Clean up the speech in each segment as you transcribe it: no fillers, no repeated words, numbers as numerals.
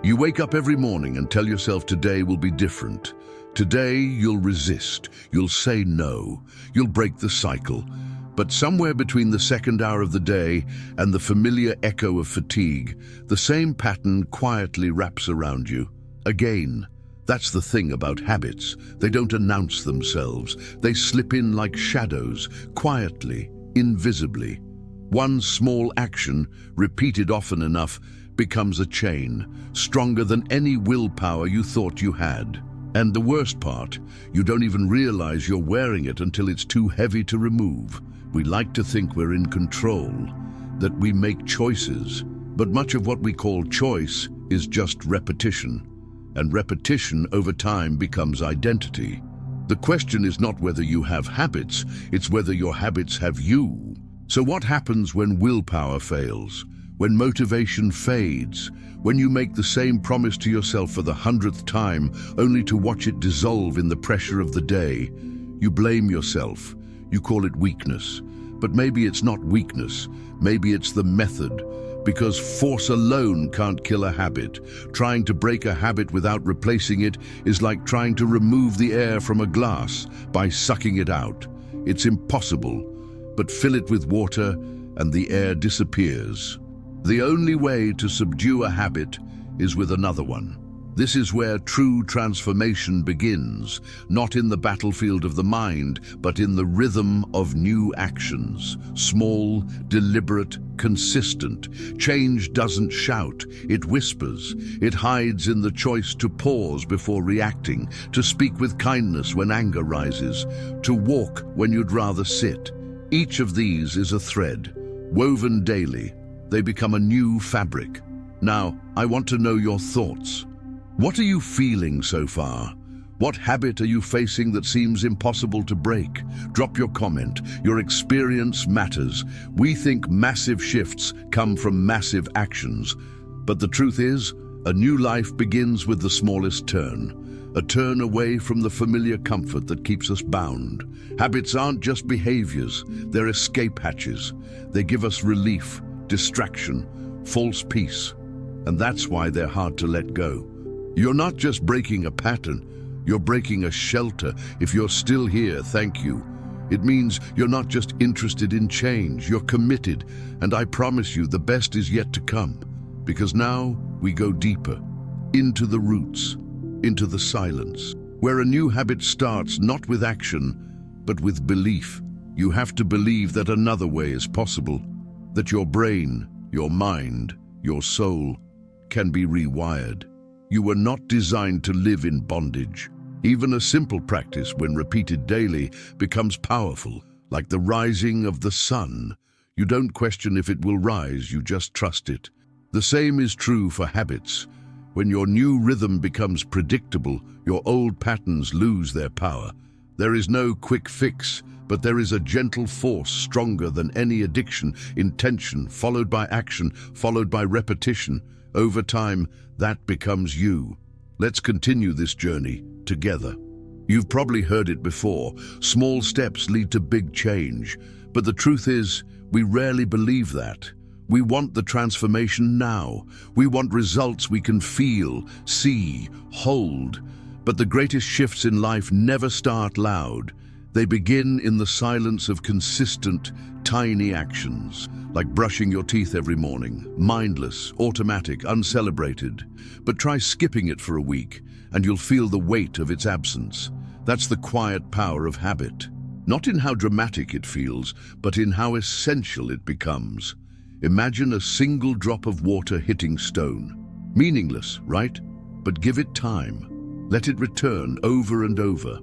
You wake up every morning and tell yourself today will be different. Today you'll resist, you'll say no, you'll break the cycle. But somewhere between the second hour of the day and the familiar echo of fatigue, the same pattern quietly wraps around you. Again, that's the thing about habits. They don't announce themselves. They slip in like shadows, quietly, invisibly. One small action, repeated often enough, becomes a chain, stronger than any willpower you thought you had. And the worst part, you don't even realize you're wearing it until it's too heavy to remove. We like to think we're in control, that we make choices, but much of what we call choice is just repetition. And repetition over time becomes identity. The question is not whether you have habits, it's whether your habits have you. So what happens when willpower fails? When motivation fades, when you make the same promise to yourself for the 100th time, only to watch it dissolve in the pressure of the day? You blame yourself. You call it weakness. But maybe it's not weakness. Maybe it's the method. Because force alone can't kill a habit. Trying to break a habit without replacing it is like trying to remove the air from a glass by sucking it out. It's impossible. But fill it with water and the air disappears. The only way to subdue a habit is with another one. This is where true transformation begins, not in the battlefield of the mind, but in the rhythm of new actions. Small, deliberate, consistent. Change doesn't shout, it whispers. It hides in the choice to pause before reacting, to speak with kindness when anger rises, to walk when you'd rather sit. Each of these is a thread, woven daily. They become a new fabric. Now, I want to know your thoughts. What are you feeling so far? What habit are you facing that seems impossible to break? Drop your comment. Your experience matters. We think massive shifts come from massive actions. But the truth is, a new life begins with the smallest turn. A turn away from the familiar comfort that keeps us bound. Habits aren't just behaviors, they're escape hatches. They give us relief, distraction, false peace. And that's why they're hard to let go. You're not just breaking a pattern, you're breaking a shelter. If you're still here, thank you. It means you're not just interested in change, you're committed. And I promise you, the best is yet to come. Because now we go deeper, into the roots, into the silence, where a new habit starts not with action, but with belief. You have to believe that another way is possible, that your brain, your mind, your soul can be rewired. You were not designed to live in bondage. Even a simple practice, when repeated daily, becomes powerful, like the rising of the sun. You don't question if it will rise, you just trust it. The same is true for habits. When your new rhythm becomes predictable, your old patterns lose their power. There is no quick fix, but there is a gentle force stronger than any addiction. Intention, followed by action, followed by repetition. Over time, that becomes you. Let's continue this journey together. You've probably heard it before. Small steps lead to big change. But the truth is, we rarely believe that. We want the transformation now. We want results we can feel, see, hold. But the greatest shifts in life never start loud. They begin in the silence of consistent, tiny actions, like brushing your teeth every morning, mindless, automatic, uncelebrated. But try skipping it for a week, and you'll feel the weight of its absence. That's the quiet power of habit. Not in how dramatic it feels, but in how essential it becomes. Imagine a single drop of water hitting stone. Meaningless, right? But give it time. Let it return over and over.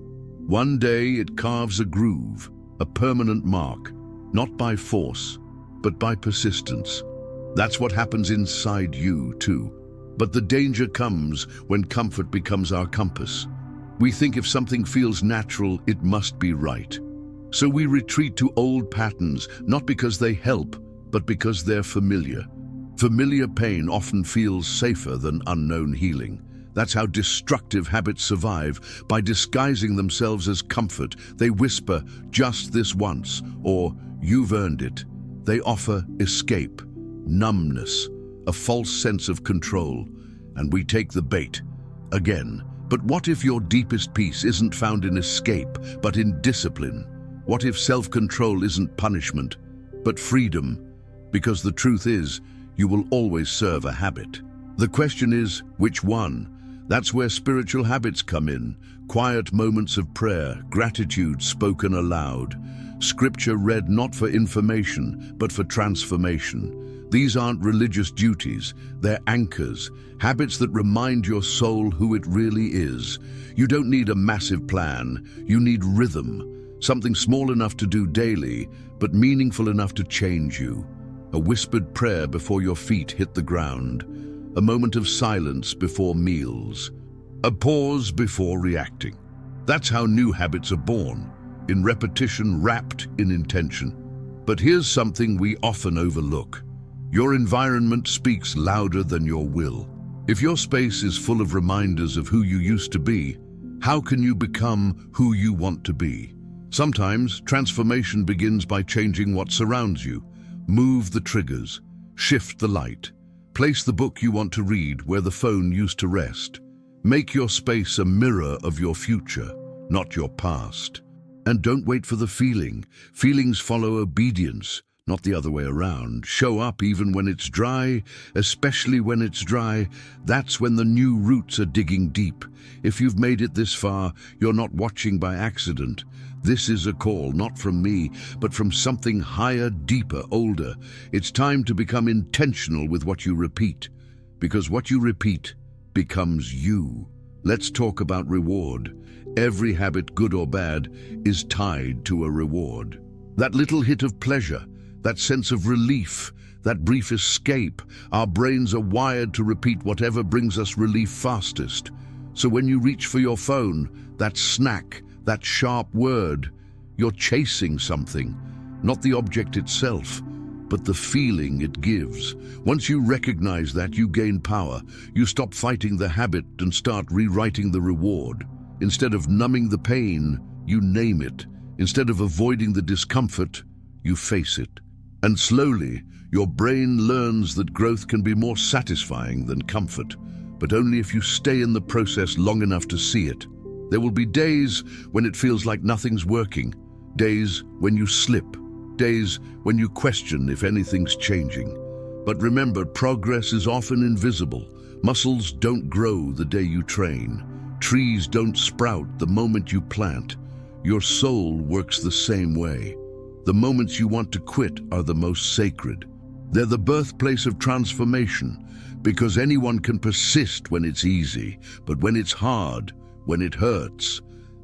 One day it carves a groove, a permanent mark, not by force, but by persistence. That's what happens inside you, too. But the danger comes when comfort becomes our compass. We think if something feels natural, it must be right. So we retreat to old patterns, not because they help, but because they're familiar. Familiar pain often feels safer than unknown healing. That's how destructive habits survive, by disguising themselves as comfort. They whisper, just this once, or you've earned it. They offer escape, numbness, a false sense of control. and we take the bait again. But what if your deepest peace isn't found in escape, but in discipline? What if self-control isn't punishment, but freedom? Because the truth is, you will always serve a habit. The question is, which one? That's where spiritual habits come in. Quiet moments of prayer, gratitude spoken aloud, scripture read not for information, but for transformation. These aren't religious duties, they're anchors, habits that remind your soul who it really is. You don't need a massive plan, you need rhythm, something small enough to do daily, but meaningful enough to change you. A whispered prayer before your feet hit the ground, a moment of silence before meals, a pause before reacting. That's how new habits are born, in repetition wrapped in intention. But here's something we often overlook. Your environment speaks louder than your will. If your space is full of reminders of who you used to be, how can you become who you want to be? Sometimes transformation begins by changing what surrounds you. Move the triggers, shift the light, place the book you want to read where the phone used to rest. Make your space a mirror of your future, not your past. And don't wait for the feeling. Feelings follow obedience, not the other way around. Show up even when it's dry, especially when it's dry. That's when the new roots are digging deep. If you've made it this far, you're not watching by accident. This is a call, not from me, but from something higher, deeper, older. It's time to become intentional with what you repeat, because what you repeat becomes you. Let's talk about reward. Every habit, good or bad, is tied to a reward. That little hit of pleasure, that sense of relief, that brief escape. Our brains are wired to repeat whatever brings us relief fastest. So when you reach for your phone, that snack, that sharp word, you're chasing something, not the object itself, but the feeling it gives. Once you recognize that, you gain power. You stop fighting the habit and start rewriting the reward. Instead of numbing the pain, you name it. Instead of avoiding the discomfort, you face it. And slowly, your brain learns that growth can be more satisfying than comfort, but only if you stay in the process long enough to see it. There will be days when it feels like nothing's working, days when you slip, days when you question if anything's changing. But remember, progress is often invisible. Muscles don't grow the day you train. Trees don't sprout the moment you plant. Your soul works the same way. The moments you want to quit are the most sacred. They're the birthplace of transformation, because anyone can persist when it's easy, but when it's hard, when it hurts,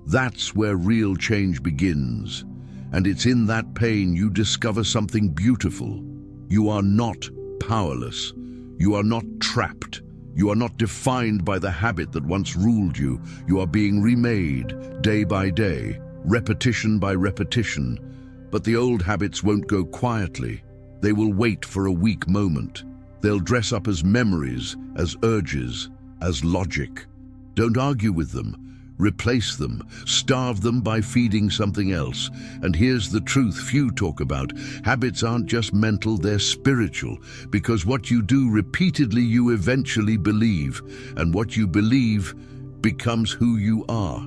that's where real change begins. And it's in that pain you discover something beautiful. You are not powerless. You are not trapped. You are not defined by the habit that once ruled you. You are being remade day by day, repetition by repetition. But the old habits won't go quietly. They will wait for a weak moment. They'll dress up as memories, as urges, as logic. Don't argue with them. Replace them. Starve them by feeding something else. And here's the truth few talk about. Habits aren't just mental, they're spiritual. Because what you do repeatedly, you eventually believe. And what you believe becomes who you are.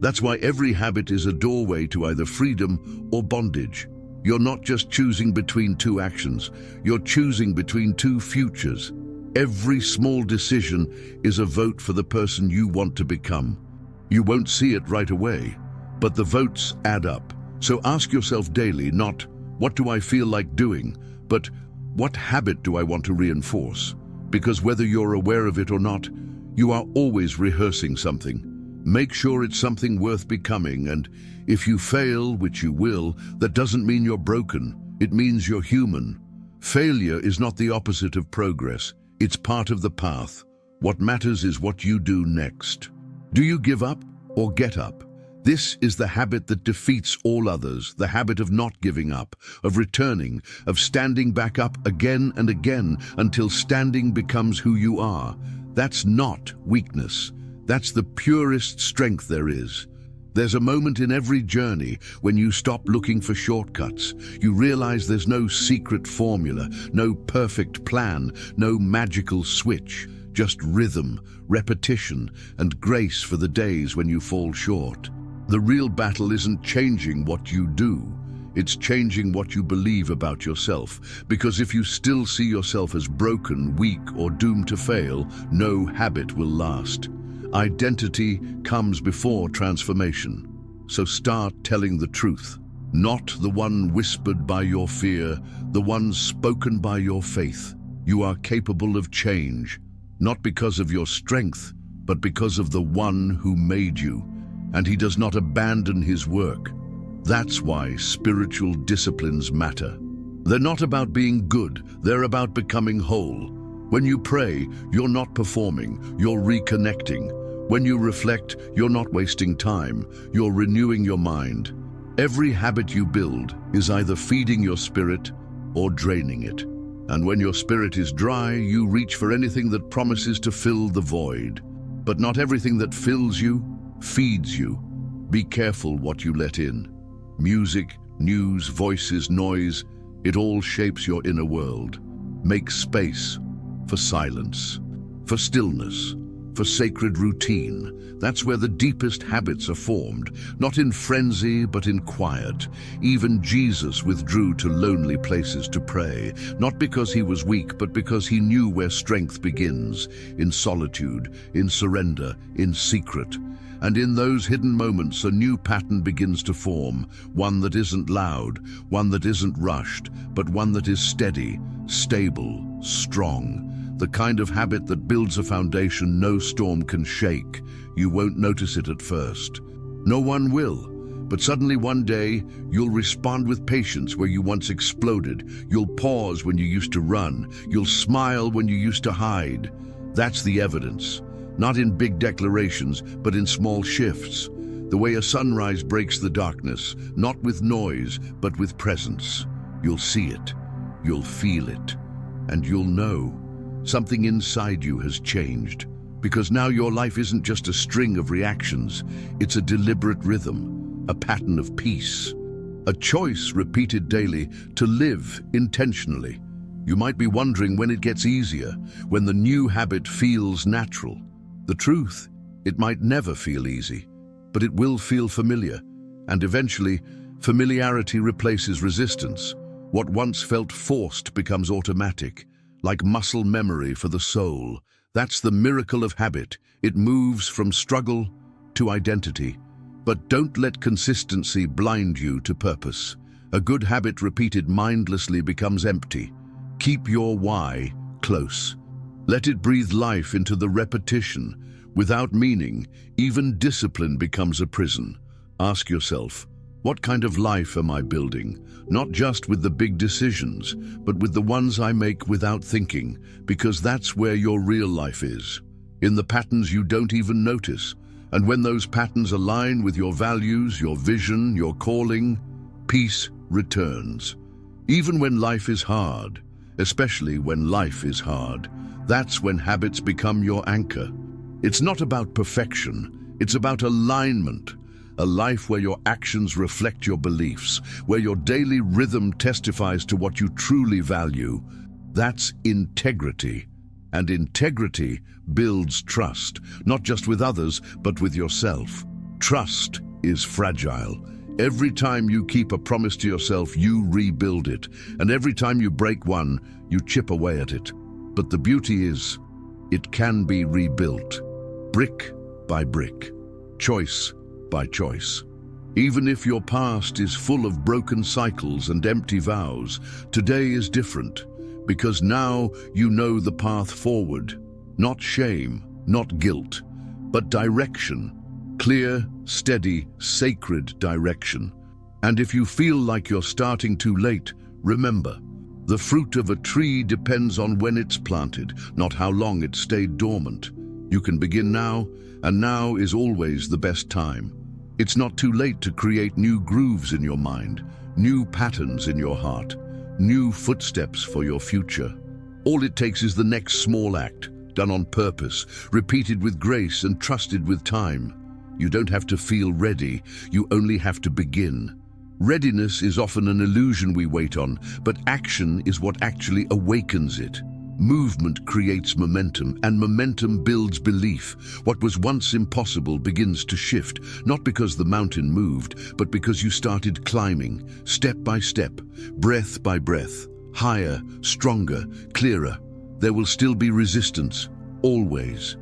That's why every habit is a doorway to either freedom or bondage. You're not just choosing between two actions. You're choosing between two futures. Every small decision is a vote for the person you want to become. You won't see it right away, but the votes add up. So ask yourself daily, not, what do I feel like doing, but what habit do I want to reinforce? Because whether you're aware of it or not, you are always rehearsing something. Make sure it's something worth becoming, and if you fail, which you will, that doesn't mean you're broken. It means you're human. Failure is not the opposite of progress. It's part of the path. What matters is what you do next. Do you give up or get up? This is the habit that defeats all others, the habit of not giving up, of returning, of standing back up again and again until standing becomes who you are. That's not weakness. That's the purest strength there is. There's a moment in every journey when you stop looking for shortcuts. You realize there's no secret formula, no perfect plan, no magical switch. just rhythm, repetition, and grace for the days when you fall short. The real battle isn't changing what you do, it's changing what you believe about yourself. Because if you still see yourself as broken, weak, or doomed to fail, no habit will last. Identity comes before transformation. So start telling the truth. Not the one whispered by your fear, the one spoken by your faith. You are capable of change, not because of your strength, but because of the one who made you, and he does not abandon his work. That's why spiritual disciplines matter. They're not about being good, they're about becoming whole. When you pray, you're not performing, you're reconnecting. When you reflect, you're not wasting time, you're renewing your mind. Every habit you build is either feeding your spirit or draining it. And when your spirit is dry, you reach for anything that promises to fill the void. But not everything that fills you feeds you. Be careful what you let in. Music, news, voices, noise, it all shapes your inner world. Make space for silence, for stillness, for sacred routine. That's where the deepest habits are formed, not in frenzy, but in quiet. Even Jesus withdrew to lonely places to pray, not because he was weak, but because he knew where strength begins, in solitude, in surrender, in secret. And in those hidden moments, a new pattern begins to form, one that isn't loud, one that isn't rushed, but one that is steady, stable, strong. The kind of habit that builds a foundation no storm can shake. You won't notice it at first. No one will. But suddenly one day, you'll respond with patience where you once exploded. You'll pause when you used to run. You'll smile when you used to hide. That's the evidence. Not in big declarations, but in small shifts. The way a sunrise breaks the darkness, not with noise, but with presence. You'll see it, you'll feel it, and you'll know. Something inside you has changed. Because now your life isn't just a string of reactions, it's a deliberate rhythm, a pattern of peace. A choice repeated daily to live intentionally. You might be wondering when it gets easier, when the new habit feels natural. The truth, it might never feel easy, but it will feel familiar, and eventually, familiarity replaces resistance. What once felt forced becomes automatic, like muscle memory for the soul. That's the miracle of habit. It moves from struggle to identity. But don't let consistency blind you to purpose. A good habit repeated mindlessly becomes empty. Keep your why close. Let it breathe life into the repetition. Without meaning, even discipline becomes a prison. Ask yourself, what kind of life am I building? Not just with the big decisions, but with the ones I make without thinking, because that's where your real life is. In the patterns you don't even notice. And when those patterns align with your values, your vision, your calling, peace returns. Even when life is hard, especially when life is hard, that's when habits become your anchor. It's not about perfection, it's about alignment. A life where your actions reflect your beliefs, where your daily rhythm testifies to what you truly value. That's integrity. And integrity builds trust, not just with others, but with yourself. Trust is fragile. Every time you keep a promise to yourself, you rebuild it. And every time you break one, you chip away at it. But the beauty is, it can be rebuilt, brick by brick, choice by choice. Even if your past is full of broken cycles and empty vows, today is different, because now you know the path forward. Not shame, not guilt, but direction. Clear, steady, sacred direction. And if you feel like you're starting too late, remember, the fruit of a tree depends on when it's planted, not how long it stayed dormant. You can begin now, and now is always the best time. It's not too late to create new grooves in your mind, new patterns in your heart, new footsteps for your future. All it takes is the next small act, done on purpose, repeated with grace and trusted with time. You don't have to feel ready, you only have to begin. Readiness is often an illusion we wait on, but action is what actually awakens it. Movement creates momentum, and momentum builds belief. What was once impossible begins to shift, not because the mountain moved, but because you started climbing, step by step, breath by breath, higher, stronger, clearer. There will still be resistance, always.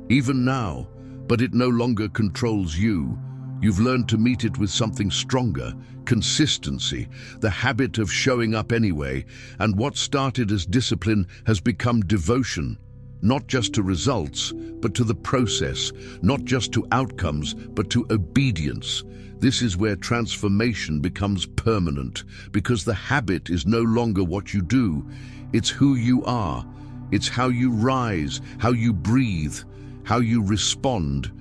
Even now, but it no longer controls you. You've learned to meet it with something stronger, consistency, the habit of showing up anyway, and what started as discipline has become devotion, not just to results, but to the process, not just to outcomes, but to obedience. This is where transformation becomes permanent, because the habit is no longer what you do, it's who you are. It's how you rise, how you breathe, how you respond.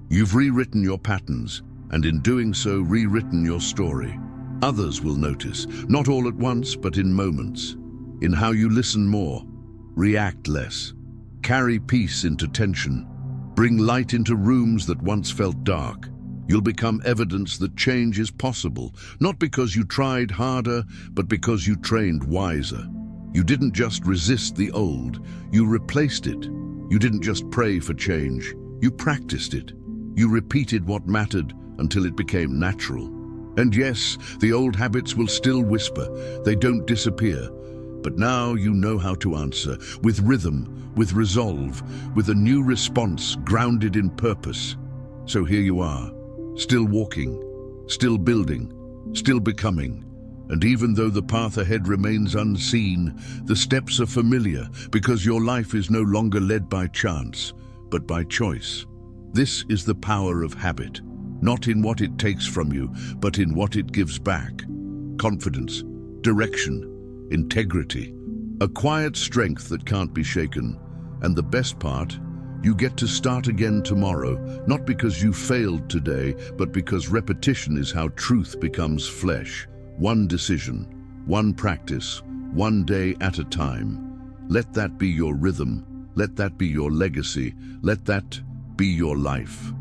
You've rewritten your patterns, and in doing so, rewritten your story. Others will notice, not all at once, but in moments, in how you listen more, react less, carry peace into tension, bring light into rooms that once felt dark. You'll become evidence that change is possible, not because you tried harder, but because you trained wiser. You didn't just resist the old, you replaced it. You didn't just pray for change, you practiced it. You repeated what mattered until it became natural. And yes, the old habits will still whisper, they don't disappear. But now you know how to answer, with rhythm, with resolve, with a new response grounded in purpose. So here you are, still walking, still building, still becoming. And even though the path ahead remains unseen, the steps are familiar because your life is no longer led by chance, but by choice. This is the power of habit, not in what it takes from you, but in what it gives back. Confidence, direction, integrity, a quiet strength that can't be shaken. And the best part, you get to start again tomorrow, not because you failed today, but because repetition is how truth becomes flesh. One decision, one practice, one day at a time. Let that be your rhythm. Let that be your legacy. Let that be your life.